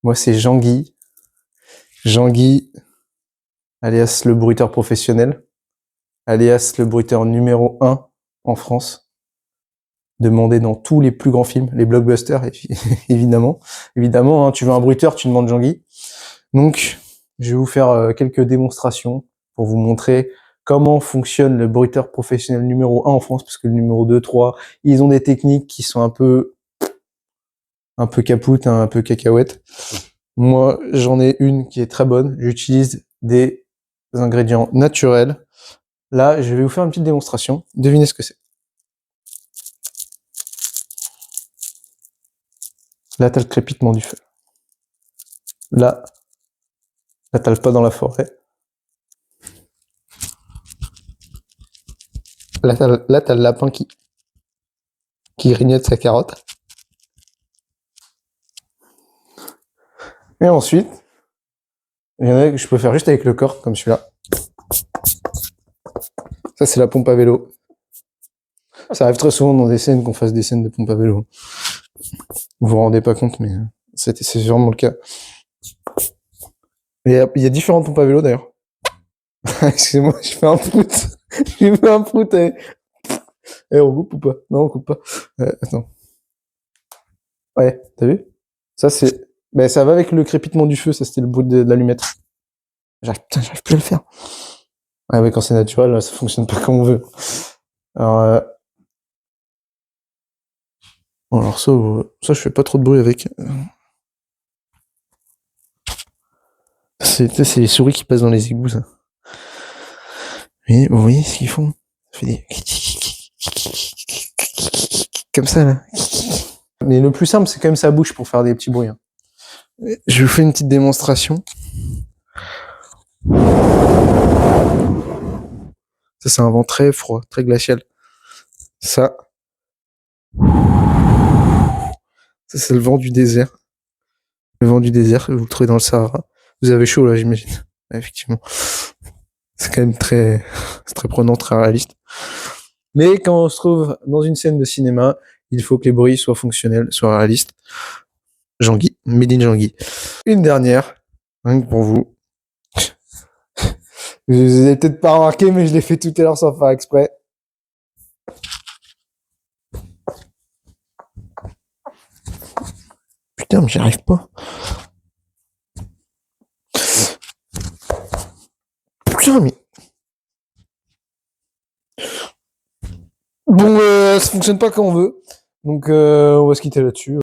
Moi, c'est Jean-Guy. Jean-Guy, alias le bruiteur professionnel, alias le bruiteur numéro 1 en France. Demandé dans tous les plus grands films, les blockbusters, évidemment. Évidemment, hein, tu veux un bruiteur, tu demandes Jean-Guy. Donc, je vais vous faire quelques démonstrations pour vous montrer comment fonctionne le bruiteur professionnel numéro 1 en France, parce que le numéro 2, 3, ils ont des techniques qui sont un peu capoutes, hein, un peu cacahuètes. Moi, j'en ai une qui est très bonne. J'utilise des ingrédients naturels. Là, je vais vous faire une petite démonstration. Devinez ce que c'est. Là, t'as le crépitement du feu. Là, t'as le pas dans la forêt. Là, t'as le lapin qui grignote sa carotte. Et ensuite, il y en a que je peux faire juste avec le corps, comme celui-là. Ça, c'est la pompe à vélo. Ça arrive très souvent dans des scènes qu'on fasse des scènes de pompe à vélo. Vous vous rendez pas compte, mais c'est sûrement le cas. Il y a différentes pompes à vélo, d'ailleurs. Excusez-moi, je fais un prout. J'ai fait un prout. On coupe ou pas? Non, on coupe pas. Attends. Ouais, t'as vu? Ça, c'est... Ben, ça va avec le crépitement du feu, ça, c'était le bruit de l'allumette. J'arrive plus à le faire. Ah ouais, quand c'est naturel, ça fonctionne pas comme on veut. Alors ça, je fais pas trop de bruit avec. C'est les souris qui passent dans les égouts, ça. Mais vous voyez ce qu'ils font? Ça fait des... Comme ça, là. Mais le plus simple, c'est quand même sa bouche pour faire des petits bruits. Hein. Je vous fais une petite démonstration. Ça, c'est un vent très froid, très glacial. Ça, c'est le vent du désert. Le vent du désert, vous le trouvez dans le Sahara. Vous avez chaud, là, j'imagine. Effectivement. C'est quand même très prenant, très réaliste. Mais quand on se trouve dans une scène de cinéma, il faut que les bruits soient fonctionnels, soient réalistes. Jean-Guy, made in Jean-Guy. Une dernière, rien que pour vous. Vous avez peut-être pas remarqué, mais je l'ai fait tout à l'heure sans faire exprès. Putain, mais j'y arrive pas. Putain, mais... Bon, ça fonctionne pas comme on veut. Donc, on va se quitter là-dessus.